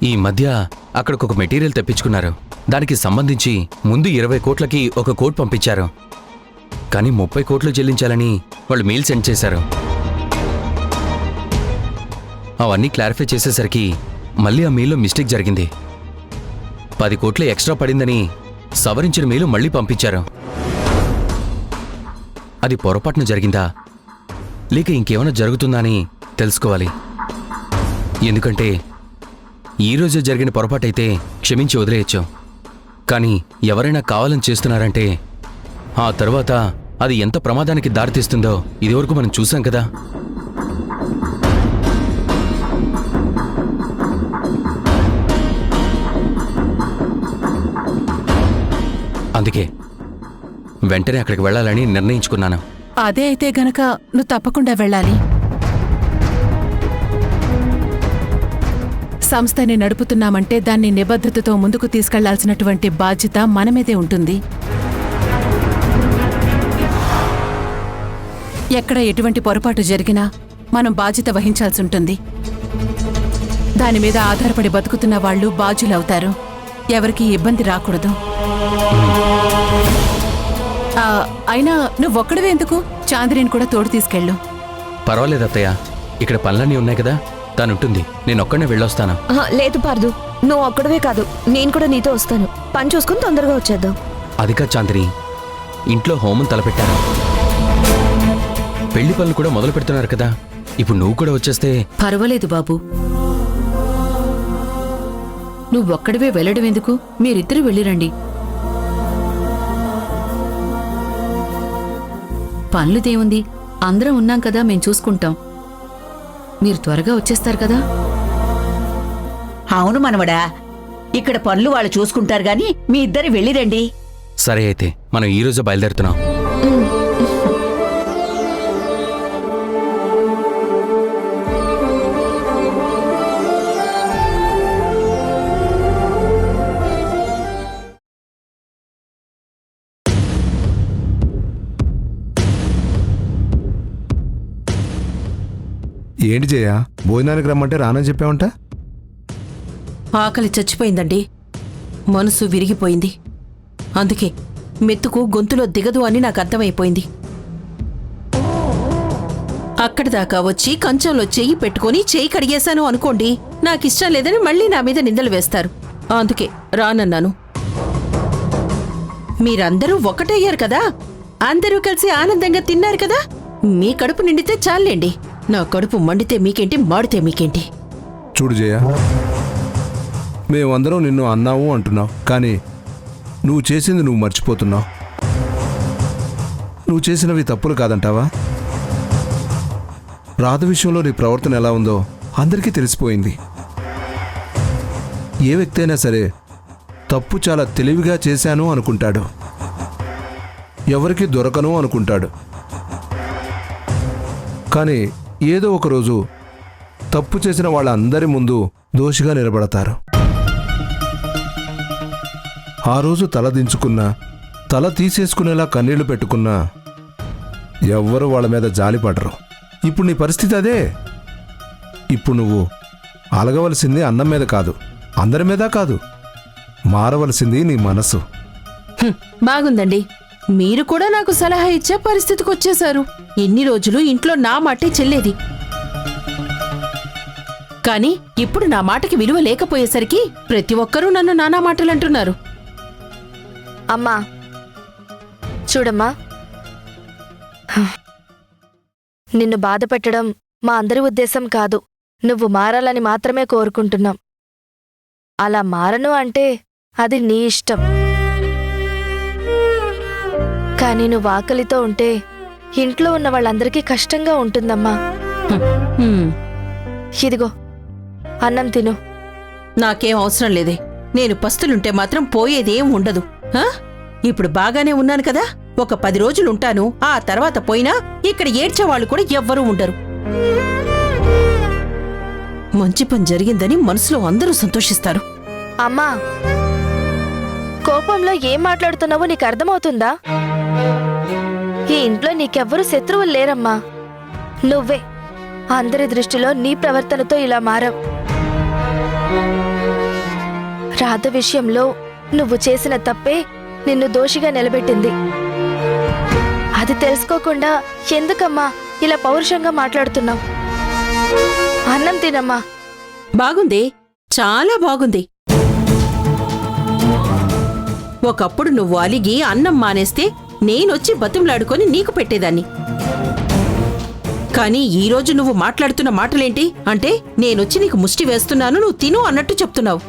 ఈ మధ్య అక్కడికొక మెటీరియల్ తెప్పించుకున్నారు. దానికి సంబంధించి ముందు 20 కోట్లకి ఒక కోడ్ పంపించారు. కానీ 30 కోట్లు చెల్లించాలని వాళ్ళు మెయిల్ సెండ్ చేశారు. అవన్నీ క్లారిఫై చేసేసరికి మళ్ళీ ఆ మెయిల్లో మిస్టేక్ జరిగింది. 10 కోట్లు ఎక్స్ట్రా పడిందని సవరించిన మెయిల్ మళ్ళీ పంపించారు. అది పొరపాటున జరిగిందా లేక ఇంకేమైనా జరుగుతుందా అని తెలుసుకోవాలి. ఎందుకంటే ఈరోజు జరిగిన పొరపాటైతే క్షమించి వదిలేయచ్చు. కానీ ఎవరైనా కావాలని చేస్తున్నారంటే ఆ తర్వాత అది ఎంత ప్రమాదానికి దారితీస్తుందో ఇదివరకు మనం చూసాం కదా. అందుకే వెంటనే అక్కడికి వెళ్ళాలని నిర్ణయించుకున్నాను. అదే అయితే గనక నువ్వు తప్పకుండా వెళ్ళాలి. సంస్థని నడుపుతున్నామంటే దాన్ని నిబద్ధతతో ముందుకు తీసుకెళ్లాల్సినటువంటి బాధ్యత మన మీదే ఉంటుంది. ఎక్కడ ఎటువంటి పొరపాటు జరిగినా మనం బాధ్యత వహించాల్సి ఉంటుంది. దాని మీద ఆధారపడి బతుకుతున్న వాళ్ళు బాధ్యులవుతారు. ఎవరికి ఇబ్బంది రాకూడదు. అయినా నువ్వొక్కడవే ఎందుకు? చాంద్రిని కూడా తోడు తీసుకెళ్ళు. పర్వాలేదు అత్తయ్య, ఇక్కడ పనులన్నీ ఉన్నాయి కదా, తనుంటుంది. నేనొక్కడనే వెళ్ళొస్తాను. లేదు పార్దు, నువ్వు ఒక్కడవే కాదు, నేను కూడా నీతో వస్తాను. పని చూసుకుని తొందరగా వచ్చేద్దాం. అది కాదు చాంద్రి, ఇంట్లో హోమం తలపెట్టాను. పెళ్లి పనులు కూడా మొదలు పెడుతున్నారు కదా, ఇప్పుడు నువ్వు కూడా వచ్చేస్తే. పర్వాలేదు బాబు, నువ్వొక్కడివే వెళ్ళడం ఎందుకు? మీరిద్దరూ వెళ్ళిరండి. పనులుదేముంది, అందరం ఉన్నాం కదా, మేం చూసుకుంటాం. మీరు త్వరగా వచ్చేస్తారు కదా. అవును మనవడా, ఇక్కడ పనులు వాళ్ళు చూసుకుంటారు గాని మీ ఇద్దరు వెళ్ళిరండి. సరే అయితే మనం ఈ రోజు బయలుదేరుతున్నాం. ఏంటి జయ, భోజనానికి రమ్మంటే రానని చెప్పావంట? ఆకలి చచ్చిపోయిందండి, మనసు విరిగిపోయింది. అందుకే మెతుకు గొంతులో దిగదు అని నాకు అర్థమైపోయింది. అక్కడిదాకా వచ్చి కంచంలో చెయ్యి పెట్టుకుని చెయ్యి కడిగేశాను అనుకోండి, నాకిష్టం లేదని మళ్ళీ నా మీద నిందలు వేస్తారు. అందుకే రానన్నాను. మీరందరూ ఒకటయ్యారు కదా, అందరూ కలిసి ఆనందంగా తిన్నారు కదా, మీ కడుపు నిండితే చాలండి. నా కడుపు మండితే మీకేంటి, మాడితే మీకేంటి? చూడు జయ, మేమందరం నిన్ను అన్నావు అంటున్నావు, కానీ నువ్వు చేసింది నువ్వు మర్చిపోతున్నావు. నువ్వు చేసినవి తప్పులు కాదంటావా? రాధ విషయంలో నీ ప్రవర్తన ఎలా ఉందో అందరికీ తెలిసిపోయింది. ఏ వ్యక్తి అయినా సరే తప్పు చాలా తెలివిగా చేశాను అనుకుంటాడు, ఎవరికి దొరకను అనుకుంటాడు. కానీ ఏదో ఒకరోజు తప్పు చేసిన వాళ్ళందరి ముందు దోషిగా నిలబడతారు. ఆ రోజు తల దించుకున్నా, తల తీసేసుకునేలా కన్నీళ్లు పెట్టుకున్నా ఎవ్వరూ వాళ్ళ మీద జాలిపడరు. ఇప్పుడు నీ పరిస్థితి అదే. ఇప్పుడు నువ్వు అలగవలసింది అన్నం మీద కాదు, అందరి మీద కాదు, మారవలసింది నీ మనసు. బాగుందండి, మీరు కూడా నాకు సలహా ఇచ్చే పరిస్థితికి వచ్చేశారు. ఎన్ని రోజులు ఇంట్లో నా మాటే చెల్లేది, కానీ ఇప్పుడు నా మాటకి విలువ లేకపోయేసరికి ప్రతి ఒక్కరూ నన్ను నానా మాటలంటున్నారు. అమ్మా చూడమ్మా, నిన్ను బాధ పెట్టడం మా అందరి ఉద్దేశం కాదు. నువ్వు మారాలని మాత్రమే కోరుకుంటున్నాం. అలా మారను అంటే అది నీ ఇష్టం. కానీ నువ్వు ఆకలితో ఉంటే ఇంట్లో ఉన్న వాళ్ళందరికీ కష్టంగా ఉంటుందమ్మా. ఇదిగో అన్నం తిను. నాకేం అవసరం లేదే, నేను పస్తులుంటే మాత్రం పోయేదేం ఉండదు. ఇప్పుడు బాగానే ఉన్నాను కదా, ఒక 10 రోజులుంటాను. ఆ తర్వాత పోయినా ఇక్కడ ఏడ్చేవాళ్ళు కూడా ఎవ్వరూ ఉండరు. మంచి పని జరిగిందని మనసులో అందరూ సంతోషిస్తారు. అమ్మా, కోపంలో ఏం మాట్లాడుతున్నావో నీకు అర్థమవుతుందా? ఈ ఇంట్లో నీకెవ్వరూ శత్రువులు లేరమ్మా. నువ్వే అందరి దృష్టిలో నీ ప్రవర్తనతో ఇలా మారావు. రాధ విషయంలో నువ్వు చేసిన తప్పే నిన్ను దోషిగా నిలబెట్టింది. అది తెలుసుకోకుండా ఎందుకమ్మా ఇలా పౌరుషంగా మాట్లాడుతున్నావు? అన్నం తినమ్మా. బాగుంది, చాలా బాగుంది. ఒకప్పుడు నువ్వు అలిగి అన్నం మానేస్తే నేనొచ్చి బతుములాడుకొని నీకు పెట్టేదాన్ని. కానీ ఈరోజు నువ్వు మాట్లాడుతున్న మాటలేంటి అంటే నేనొచ్చి నీకు ముష్టి వేస్తున్నాను, నువ్వు తిను అన్నట్టు చెప్తున్నావు.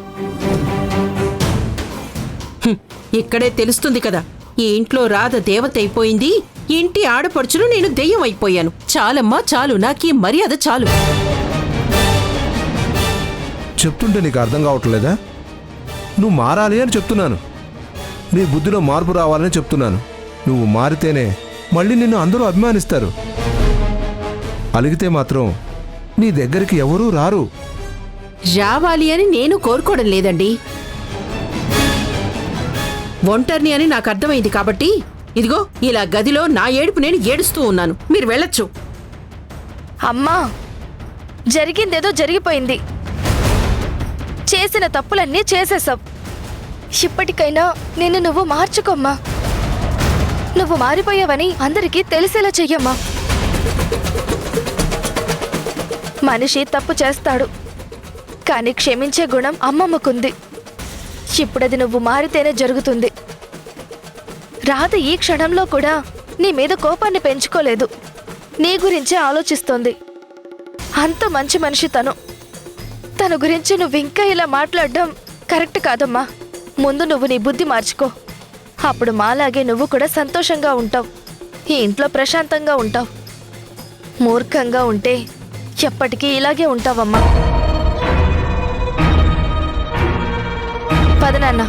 ఇక్కడే తెలుస్తుంది కదా, ఈ ఇంట్లో రాధ దేవత అయిపోయింది, ఇంటి ఆడపడుచును నేను దెయ్యం అయిపోయాను. చాలమ్మా చాలు, నాకీ మర్యాద చాలు. చెప్తుంటే నీకు అర్థం కావట్లేదా? నువ్వు మారాలి అని చెప్తున్నాను. నీ బుద్ధిలో మార్పు రావాలని చెప్తున్నాను. నువ్వు మారితేనే మళ్ళీ నిన్ను అందరూ అభిమానిస్తారు. అలిగితే మాత్రం నీ దగ్గరికి ఎవరూ రారు. రావాలి అని నేను కోరుకోవడం లేదండి. ఒంటరిని అని నాకు అర్థమైంది కాబట్టి ఇదిగో ఇలా గదిలో నా ఏడుపు నేను ఏడుస్తూ ఉన్నాను. మీరు వెళ్ళొచ్చు. అమ్మా, జరిగిందేదో జరిగిపోయింది. చేసిన తప్పులన్నీ చేసేసావు. ఇప్పటికైనా నిన్ను నువ్వు మార్చుకోమ్మా. నువ్వు మారిపోయావని అందరికీ తెలిసేలా చెయ్యమ్మా. మనిషి తప్పు చేస్తాడు, కానీ క్షమించే గుణం అమ్మమ్మకుంది. ఇప్పుడది నువ్వు మారితేనే జరుగుతుంది. రాధ ఈ క్షణంలో కూడా నీ మీద కోపాన్ని పెంచుకోలేదు, నీ గురించే ఆలోచిస్తోంది. అంత మంచి మనిషి తన గురించి నువ్వింకా ఇలా మాట్లాడడం కరెక్ట్ కాదమ్మా. ముందు నువ్వు నీ బుద్ధి మార్చుకో. అప్పుడు మాలాగే నువ్వు కూడా సంతోషంగా ఉంటావు, ఈ ఇంట్లో ప్రశాంతంగా ఉంటావు. మూర్ఖంగా ఉంటే ఎప్పటికీ ఇలాగే ఉంటావమ్మా. పద నాన్న.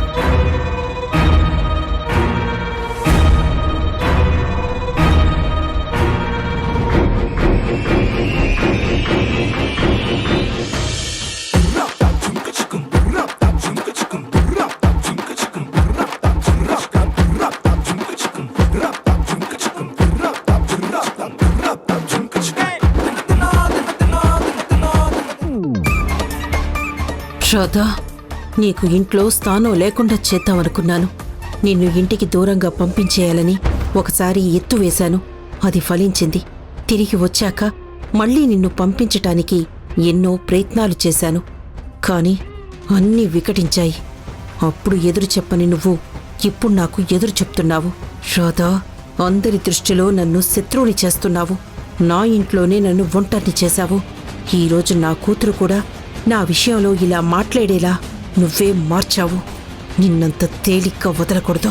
రాధా, నీకు ఇంట్లో స్థానం లేకుండా చేద్దామనుకున్నాను. నిన్ను ఇంటికి దూరంగా పంపించేయాలని ఒకసారి ఎత్తు వేశాను, అది ఫలించింది. తిరిగి వచ్చాక మళ్ళీ నిన్ను పంపించటానికి ఎన్నో ప్రయత్నాలు చేశాను, కాని అన్నీ వికటించాయి. అప్పుడు ఎదురు చెప్పని నువ్వు ఇప్పుడు నాకు ఎదురు చెప్తున్నావు. రాధా, అందరి దృష్టిలో నన్ను శత్రువుని చేస్తున్నావు. నా ఇంట్లోనే నన్ను ఒంటరిని చేశావు. ఈరోజు నా కూతురు కూడా నా విషయంలో ఇలా మాట్లాడేలా నువ్వే మార్చావు. నిన్నంత తేలిగ్గా వదలకూడదు.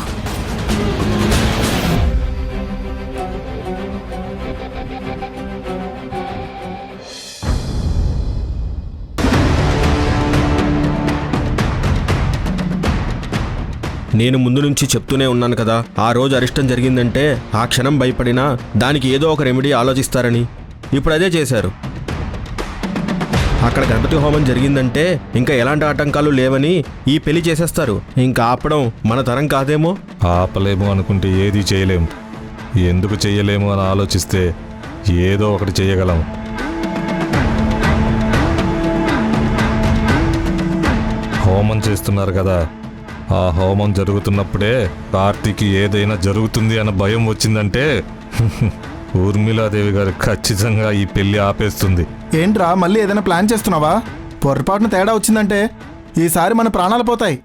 నేను ముందు నుంచి చెప్తూనే ఉన్నాను కదా, ఆ రోజు అరిష్టం జరిగిందంటే ఆ క్షణం భయపడినా దానికి ఏదో ఒక రెమెడీ ఆలోచిస్తారని. ఇప్పుడు అదే చేశారు. అక్కడ గణపతి హోమం జరిగిందంటే ఇంకా ఎలాంటి ఆటంకాలు లేవని ఈ పెళ్లి చేసేస్తారు. ఇంకా ఆపడం మన తరం కాదేమో. ఆపలేము అనుకుంటే ఏది చేయలేము. ఎందుకు చెయ్యలేము అని ఆలోచిస్తే ఏదో ఒకటి చెయ్యగలం. హోమం చేస్తున్నారు కదా, ఆ హోమం జరుగుతున్నప్పుడే కార్తీకి ఏదైనా జరుగుతుంది అన్న భయం వచ్చిందంటే ఊర్మిళాదేవి గారు ఖచ్చితంగా ఈ పెళ్లి ఆపేస్తుంది. ఏంట్రా, మళ్ళీ ఏదైనా ప్లాన్ చేస్తున్నావా? పొరపాటున తేడా వచ్చిందంటే ఈసారి మన ప్రాణాలు పోతాయి.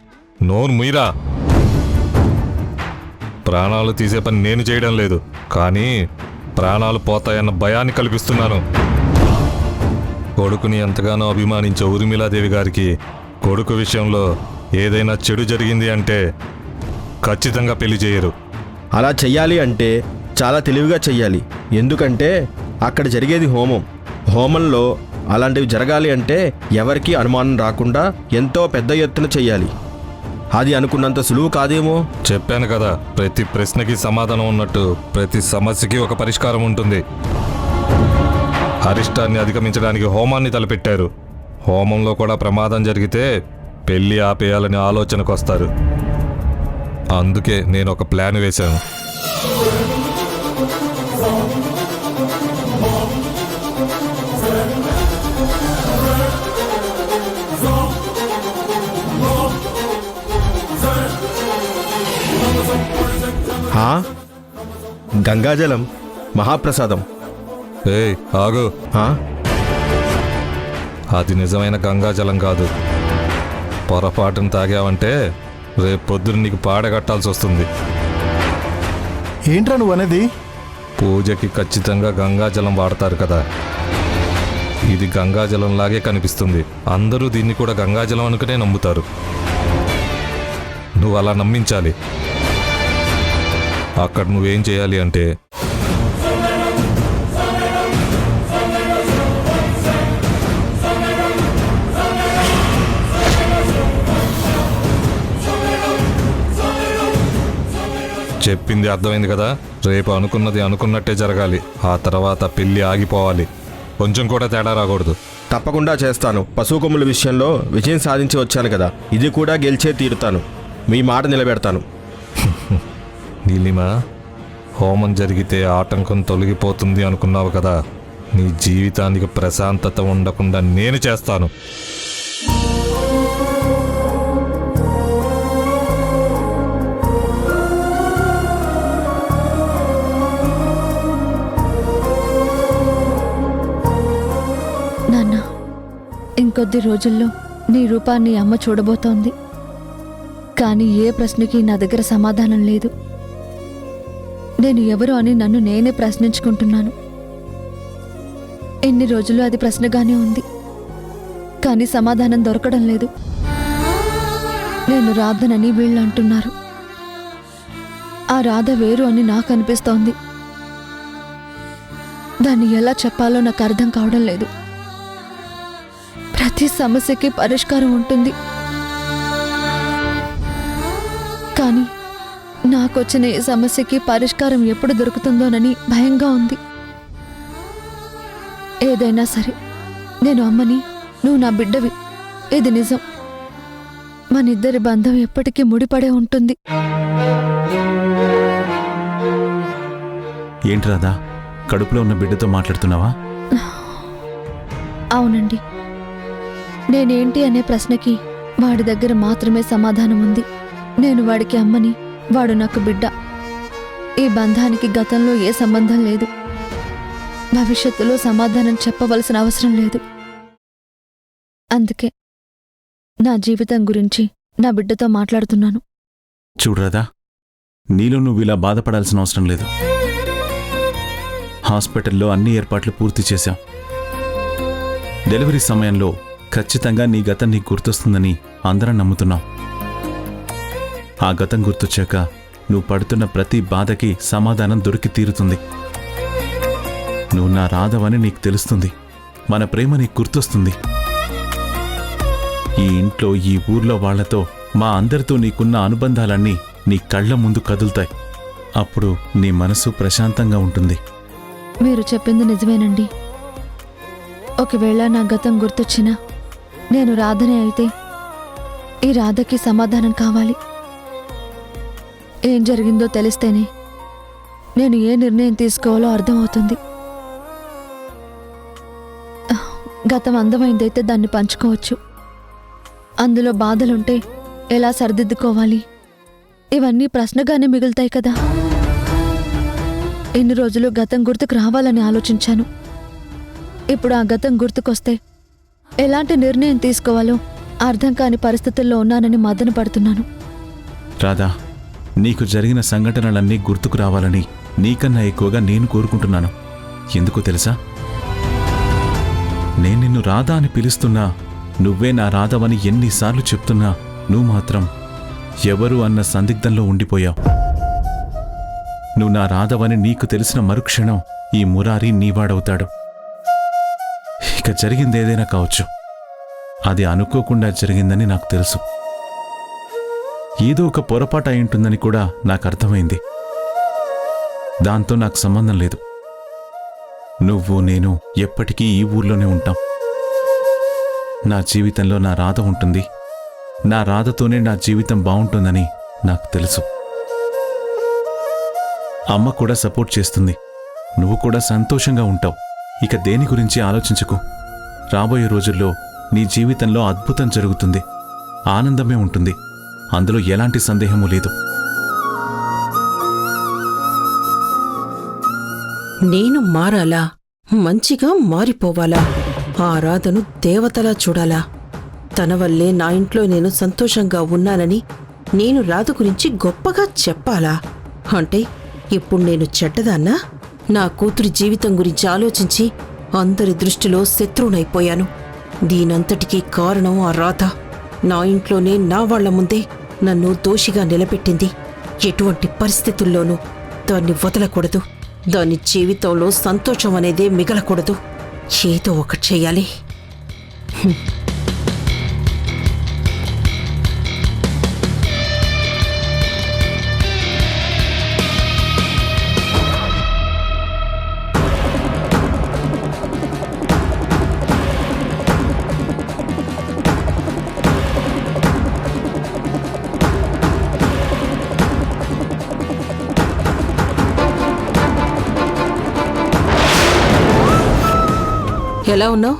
నోరు మీరా. ప్రాణాలు తీసే పని నేను చేయడం లేదు, కానీ ప్రాణాలు పోతాయన్న భయాన్ని కల్పిస్తున్నాను. కొడుకుని ఎంతగానో అభిమానించే ఊర్మిళాదేవి గారికి కొడుకు విషయంలో ఏదైనా చెడు జరిగింది అంటే ఖచ్చితంగా పెళ్లి చేయరు. అలా చెయ్యాలి అంటే చాలా తెలివిగా చెయ్యాలి. ఎందుకంటే అక్కడ జరిగేది హోమం. హోమంలో అలాంటివి జరగాలి అంటే ఎవరికీ అనుమానం రాకుండా ఎంతో పెద్ద ఎత్తున చెయ్యాలి. అది అనుకున్నంత సులువు కాదేమో. చెప్పాను కదా, ప్రతి ప్రశ్నకి సమాధానం ఉన్నట్టు ప్రతి సమస్యకి ఒక పరిష్కారం ఉంటుంది. అరిష్టాన్ని అధిగమించడానికి హోమాన్ని తలపెట్టారు. హోమంలో కూడా ప్రమాదం జరిగితే పెళ్లి ఆపేయాలని ఆలోచనకు వస్తారు. అందుకే నేను ఒక ప్లాన్ వేశాను. హా? గంగాజలం మహాప్రసాదం. ఏయ్ ఆగు, హా? అది నిజమైన గంగాజలం కాదు. పొరపాటును తాగావంటే రేపు పొద్దున్న నీకు పాడగట్టాల్సి వస్తుంది. ఏంట్రా నువ్వు అనేది? పూజకి ఖచ్చితంగా గంగాజలం వాడతారు కదా, ఇది గంగాజలం లాగే కనిపిస్తుంది. అందరూ దీన్ని కూడా గంగాజలం అనుకునే నమ్ముతారు. నువ్వు అలా నమ్మించాలి. అక్కడ నువ్వేం చేయాలి అంటే చెప్పింది అర్థమైంది కదా. రేపు అనుకున్నది అనుకున్నట్టే జరగాలి. ఆ తర్వాత పెళ్లి ఆగిపోవాలి. కొంచెం కూడా తేడా రాకూడదు. తప్పకుండా చేస్తాను. పశువు కొమ్ముల విషయంలో విజయం సాధించి వచ్చాను కదా, ఇది కూడా గెలిచే తీరుతాను. మీ మాట నిలబెడతాను. నీలిమ, హోమం జరిగితే ఆటంకం తొలగిపోతుంది అనుకున్నావు కదా, నీ జీవితానికి ప్రశాంతత ఉండకుండా నేను చేస్తాను. నాన్న, ఇంకొద్ది రోజుల్లో నీ రూపాన్ని అమ్మ చూడబోతోంది. కానీ ఏ ప్రశ్నకి నా దగ్గర సమాధానం లేదు. నేను ఎవరు అని నన్ను నేనే ప్రశ్నించుకుంటున్నాను. ఎన్ని రోజులు అది ప్రశ్నగానే ఉంది, కానీ సమాధానం దొరకడం లేదు. నేను రాధనని వీళ్ళు అంటున్నారు. ఆ రాధ వేరు అని నాకు అనిపిస్తోంది. దాన్ని ఎలా చెప్పాలో నాకు అర్థం కావడం లేదు. ప్రతి సమస్యకి పరిష్కారం ఉంటుంది, కానీ నాకొచ్చిన ఈ సమస్యకి పరిష్కారం ఎప్పుడు దొరుకుతుందోనని భయంగా ఉంది. ఏదైనా సరే, నేను అమ్మని, నువ్వు నా బిడ్డవి. ఇది నిజం. మనిద్దరి బంధం ఎప్పటికీ ముడిపడే ఉంటుంది. ఏంటి రాధా, కడుపులో ఉన్న బిడ్డతో మాట్లాడుతున్నావా? అవునండి. నేనేంటి అనే ప్రశ్నకి వాడి దగ్గర మాత్రమే సమాధానం ఉంది. నేను వాడికి అమ్మని, వాడు నాకు బిడ్డ. ఈ బంధానికి గతంలో ఏ సంబంధం లేదు. భవిష్యత్తులో సమాధానం చెప్పవలసిన అవసరం లేదు. అందుకే నా జీవితం గురించి నా బిడ్డతో మాట్లాడుతున్నాను. చూడు రాధా, నీలో నువ్వు ఇలా బాధపడాల్సిన అవసరం లేదు. హాస్పిటల్లో అన్ని ఏర్పాట్లు పూర్తి చేశాం. డెలివరీ సమయంలో ఖచ్చితంగా నీ గతం నీకు గుర్తొస్తుందని అందరం నమ్ముతున్నాం. ఆ గతం గుర్తొచ్చాక నువ్వు పడుతున్న ప్రతి బాధకి సమాధానం దొరికి తీరుతుంది. నువ్వు నా రాధవని నీకు తెలుస్తుంది. మన ప్రేమ నీకు గుర్తొస్తుంది. ఈ ఇంట్లో, ఈ ఊర్లో వాళ్లతో, మా అందరితో నీకున్న అనుబంధాలన్నీ నీ కళ్ల ముందు కదులుతాయి. అప్పుడు నీ మనసు ప్రశాంతంగా ఉంటుంది. మీరు చెప్పింది నిజమేనండి. ఒకవేళ నా గతం గుర్తొచ్చినా నేను రాధనే అయితే ఈ రాధకి సమాధానం కావాలి. ఏం జరిగిందో తెలిస్తేనే నేను ఏ నిర్ణయం తీసుకోవాలో అర్థమవుతుంది. గతం అందమైందైతే దాన్ని పంచుకోవచ్చు. అందులో బాధలుంటే ఎలా సరిదిద్దుకోవాలి, ఇవన్నీ ప్రశ్నగానే మిగులుతాయి కదా. ఎన్ని రోజులు గతం గుర్తుకు రావాలని ఆలోచించాను. ఇప్పుడు ఆ గతం గుర్తుకొస్తే ఎలాంటి నిర్ణయం తీసుకోవాలో అర్థం కాని పరిస్థితుల్లో ఉన్నానని మదన పడుతున్నాను. రాధా, నీకు జరిగిన సంఘటనలన్నీ గుర్తుకు రావాలని నీకన్నా ఎక్కువగా నేను కోరుకుంటున్నాను. ఎందుకు తెలుసా? నేను నిన్ను రాధా అని పిలుస్తున్నా, నువ్వే నా రాధవని ఎన్నిసార్లు చెప్తున్నా నువ్వు మాత్రం ఎవరు అన్న సందిగ్ధంలో ఉండిపోయావు. నువ్వు నా రాధవని నీకు తెలిసిన మరుక్షణం ఈ మురారి నీవాడవుతాడు. ఇక జరిగిందేదైనా కావచ్చు, అది అనుకోకుండా జరిగిందని నాకు తెలుసు. ఏదో ఒక పొరపాటు అయి ఉంటుందని కూడా నాకు అర్థమైంది. దాంతో నాకు సంబంధం లేదు. నువ్వు, నేను ఎప్పటికీ ఈ ఊర్లోనే ఉంటాం. నా జీవితంలో నా రాధ ఉంటుంది. నా రాధతోనే నా జీవితం బాగుంటుందని నాకు తెలుసు. అమ్మ కూడా సపోర్ట్ చేస్తుంది. నువ్వు కూడా సంతోషంగా ఉంటావు. ఇక దేని గురించి ఆలోచించకు. రాబోయే రోజుల్లో నీ జీవితంలో అద్భుతం జరుగుతుంది. ఆనందమే ఉంటుంది. అందులో ఎలాంటి సందేహమూ లేదు. నేను మారాలా, మంచిగా మారిపోవాలా, ఆ రాధను దేవతలా చూడాలా, తన వల్లే నా ఇంట్లో నేను సంతోషంగా ఉన్నానని నేను రాధ గురించి గొప్పగా చెప్పాలా? అంటే ఇప్పుడు నేను చెడ్డదాన్నా? నా కూతురి జీవితం గురించి ఆలోచించి అందరి దృష్టిలో శత్రువునైపోయాను. దీనంతటికీ కారణం ఆ రాధ. నా ఇంట్లోనే నా వాళ్ల ముందే నన్ను దోషిగా నిలబెట్టింది. ఎటువంటి పరిస్థితుల్లోనూ దాన్ని వదలకూడదు. దాని జీవితంలో సంతోషం అనేదే మిగలకూడదు. ఏదో ఒకటి చెయ్యాలి. ఎలా ఉన్నావు?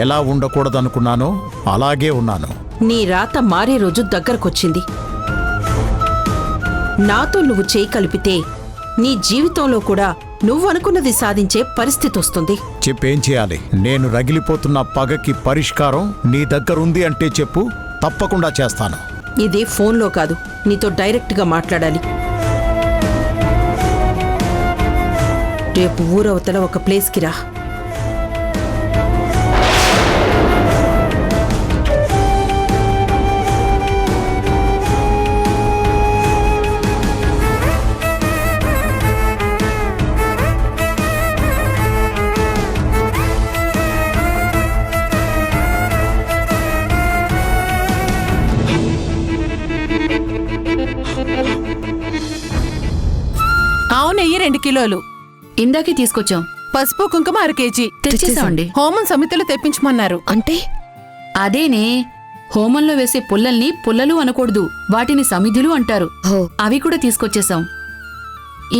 ఎలా ఉండకూడదనుకున్నానో అలాగే ఉన్నాను. నీ రాత మారే రోజు దగ్గరకొచ్చింది. నాతో నువ్వు చేయి కలిపితే నీ జీవితంలో కూడా నువ్వనుకున్నది సాధించే పరిస్థితి వస్తుంది. చెప్పేం చేయాలి? నేను రగిలిపోతున్న పగకి పరిష్కారం నీ దగ్గరుంది అంటే చెప్పు, తప్పకుండా చేస్తాను. ఇది ఫోన్లో కాదు, నీతో డైరెక్ట్గా మాట్లాడాలి. రేపు ఊరవతల ఒక ప్లేస్కి రా. నెయ్యి 2 కిలోలు ఇందాకే తీసుకొచ్చాం. పసుపు కుంకుమ 1 కేజీ తెచ్చేసామండి. హోమం సమితులు తెప్పించమన్నారు. అంటే అదేనే, హోమంలో వేసే పుల్లల్ని పుల్లలు అనకూడదు, వాటిని సమిధులు అంటారు. అవి కూడా తీసుకొచ్చేసాం.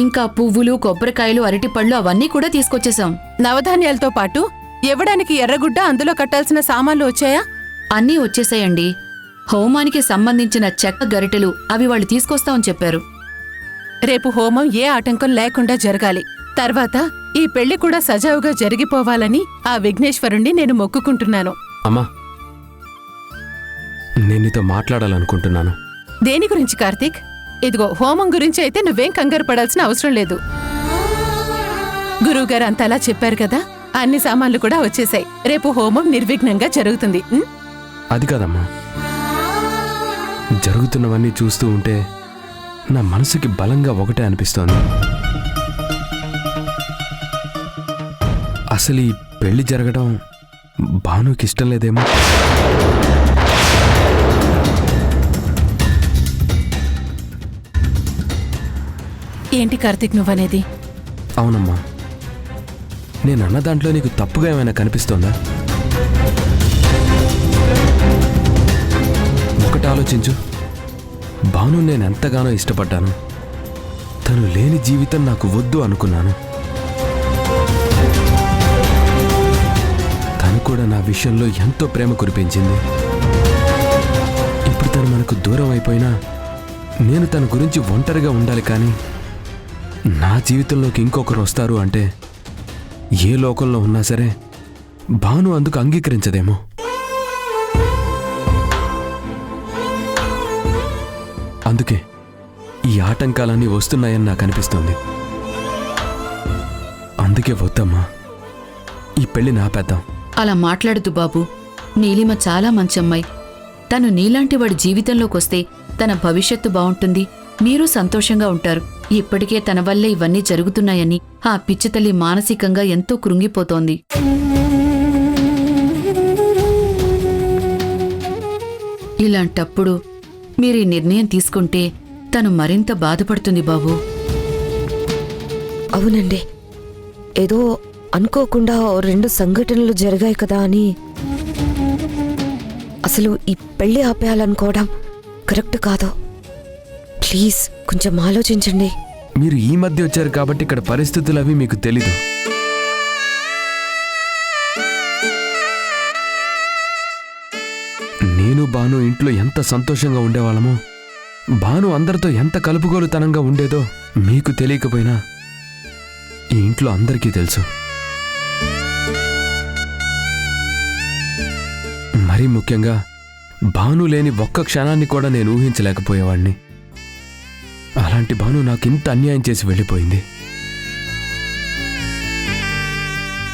ఇంకా పువ్వులు, కొబ్బరికాయలు, అరటిపళ్ళు అవన్నీ కూడా తీసుకొచ్చేసాం. నవధాన్యాలతో పాటు ఇవ్వడానికి ఎర్రగుడ్డ, అందులో కట్టాల్సిన సామాన్లు వచ్చాయా? అన్నీ వచ్చేసాయండి. హోమానికి సంబంధించిన చెక్క గరిటెలు అవి వాళ్ళు తీసుకొస్తామని చెప్పారు. రేపు హోమం ఏ ఆటంకం లేకుండా జరగాలి. తర్వాత ఈ పెళ్లి కూడా సజావుగా జరిగిపోవాలని ఆ విఘ్నేశ్వరుణ్ణి నేను మొక్కుకుంటున్నాను. అమ్మా, నేను నీతో మాట్లాడాలనుకుంటున్నాను. దేని గురించి కార్తీక్? ఇదిగో హోమం గురించి అయితే నువ్వేం కంగారు పడాల్సిన అవసరం లేదు. గురువుగారు అంతలా చెప్పారు కదా, అన్ని సామాన్లు కూడా వచ్చేసాయి. రేపు హోమం నిర్విఘ్నంగా జరుగుతుంది. అది కాదమ్మా, జరుగుతున్నవన్నీ చూస్తూ ఉంటే నా మనసుకి బలంగా ఒకటే అనిపిస్తోంది. అసలు ఈ పెళ్లి జరగడం భానుకి ఇష్టం లేదేమో. ఏంటి కార్తీక్ నువ్వనేది? అవునమ్మా, నేనన్న దాంట్లో నీకు తప్పుగా ఏమైనా కనిపిస్తోందా? ఒకటి ఆలోచించు. భాను నేనెంతగానో ఇష్టపడ్డాను. తను లేని జీవితం నాకు వద్దు అనుకున్నాను. తను కూడా నా విషయంలో ఎంతో ప్రేమ కురిపించింది. ఇప్పుడు తను మనకు దూరం అయిపోయినా నేను తన గురించి ఒంటరిగా ఉండాలి. కానీ నా జీవితంలోకి ఇంకొకరు వస్తారు అంటే ఏ లోకంలో ఉన్నా సరే భాను అందుకు అంగీకరించదేమో. అందుకే ఈ ఆటంకాలన్నీ వస్తున్నాయని నాకు అనిపిస్తుంది. అందుకే వద్దమ్మా, ఈ పెళ్లి నాపేద్దాం. అలా మాట్లాడదు బాబు. నీలిమ చాలా మంచమ్మాయి. తను నీలాంటి వాడి జీవితంలోకొస్తే తన భవిష్యత్తు బావుంటుంది, మీరు సంతోషంగా ఉంటారు. ఇప్పటికే తన వల్లే ఇవన్నీ జరుగుతున్నాయని ఆ పిచ్చితల్లి మానసికంగా ఎంతో కృంగిపోతోంది. ఇలాంటప్పుడు మీరీ నిర్ణయం తీసుకుంటే తను మరింత బాధపడుతుంది బాబు. అవునండి, ఏదో అనుకోకుండా 2 సంఘటనలు జరిగాయి కదా అని అసలు ఈ పెళ్లి ఆపేయాలనుకోవడం కరెక్ట్ కాదు. ప్లీజ్ కొంచెం ఆలోచించండి. మీరు ఈ మధ్య వచ్చారు కాబట్టి ఇక్కడ పరిస్థితులు అవి మీకు తెలీదు. భాను ఇంట్లో ఎంత సంతోషంగా ఉండేవాళ్ళమో, భాను అందరితో ఎంత కలుపుగోలుతనంగా ఉండేదో మీకు తెలియకపోయినా ఈ ఇంట్లో అందరికీ తెలుసు. మరీ ముఖ్యంగా భాను లేని ఒక్క క్షణాన్ని కూడా నేను ఊహించలేకపోయేవాణ్ణి. అలాంటి భాను నాకింత అన్యాయం చేసి వెళ్ళిపోయింది.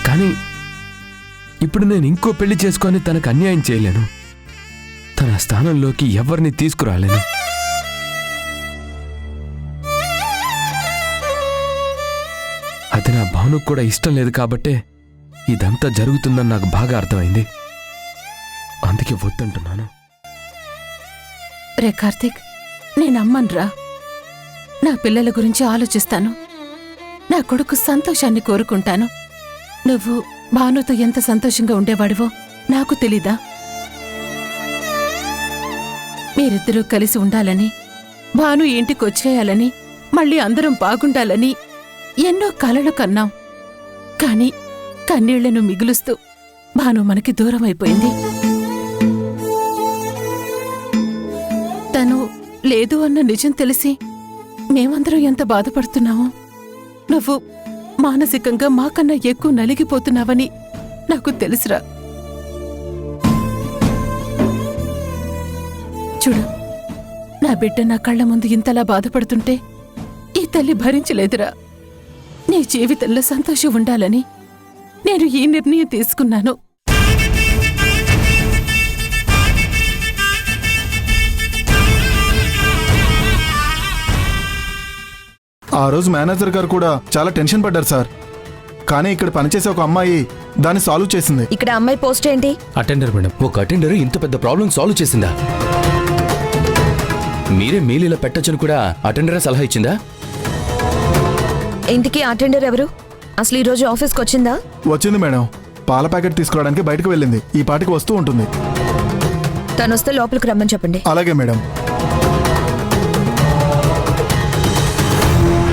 కానీ ఇప్పుడు నేను ఇంకో పెళ్లి చేసుకొని తనకు అన్యాయం చేయలేను. తన స్థానంలోకి ఎవరిని తీసుకురాలేను. అది నా భానుకు కూడా ఇష్టం లేదు కాబట్టే ఇదంతా జరుగుతుందని నాకు బాగా అర్థమైంది. అందుకే వద్దంటున్నాను. రే కార్తీక్, నేనమ్మన్రా. నా పిల్లల గురించి ఆలోచిస్తాను. నా కొడుకు సంతోషాన్ని కోరుకుంటాను. నువ్వు భానుతో ఎంత సంతోషంగా ఉండేవాడివో నాకు తెలీదా? మీరిద్దరూ కలిసి ఉండాలని, భాను ఇంటికొచ్చేయాలని, మళ్ళీ అందరం బాగుండాలని ఎన్నో కలలు కన్నాం. కాని కన్నీళ్లను మిగులుస్తూ భాను మనకి దూరం అయిపోయింది. తను లేదు అన్న నిజం తెలిసి మేమందరం ఎంత బాధపడుతున్నామో, నువ్వు మానసికంగా మాకన్నా ఎక్కువ నలిగిపోతున్నావని నాకు తెలుసురా. చూడు, నా బిడ్డ నా కళ్ళ ముందు ఇంతలా బాధపడుతుంటే ఈ తల్లి భరించలేదురా. నీ జీవితంలో సంతోషం ఉండాలని నేను ఈ నిర్ణయం తీసుకున్నాను. ఆ రోజు మేనేజర్ గారు కూడా చాలా టెన్షన్ పడ్డారు సార్. కానీ ఇక్కడ పనిచేసే ఒక అమ్మాయి దాన్ని సాల్వ్ చేసింది. ఇక్కడ అమ్మాయి పోస్ట్ ఏంటి? Attender madam. ఒక అటెండర్ ఇంత పెద్ద ప్రాబ్లం సాల్వ్ చేసిందా? మీరే మెయిల్ ఇలా పెట్టొచ్చని కూడా అటెండరే సలహా ఇచ్చిందా? ఇంటికి అటెండర్ ఎవరు? అసలు ఈ రోజు ఆఫీస్కి వచ్చిందా? వచ్చింది మేడం. పాల ప్యాకెట్ తీసుకురావడానికి బయటకు వెళ్ళింది. ఈ పాటికి వస్తూ ఉంటుంది. తను వస్తే లోపలికి రమ్మని చెప్పండి. అలాగే మేడం.